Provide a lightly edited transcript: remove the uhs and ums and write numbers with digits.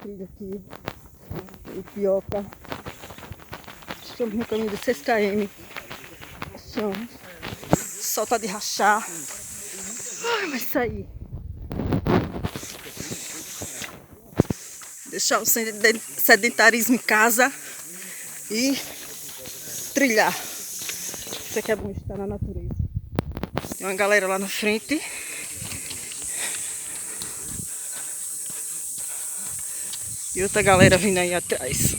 trilha aqui. O Pioca. Estamos no caminho de 6 km. O sol tá de rachar. Ai, mas sair. Deixar o sedentarismo em casa e trilhar. Isso aqui é bom estar na natureza. Tem uma galera lá na frente. E outra galera vindo aí atrás.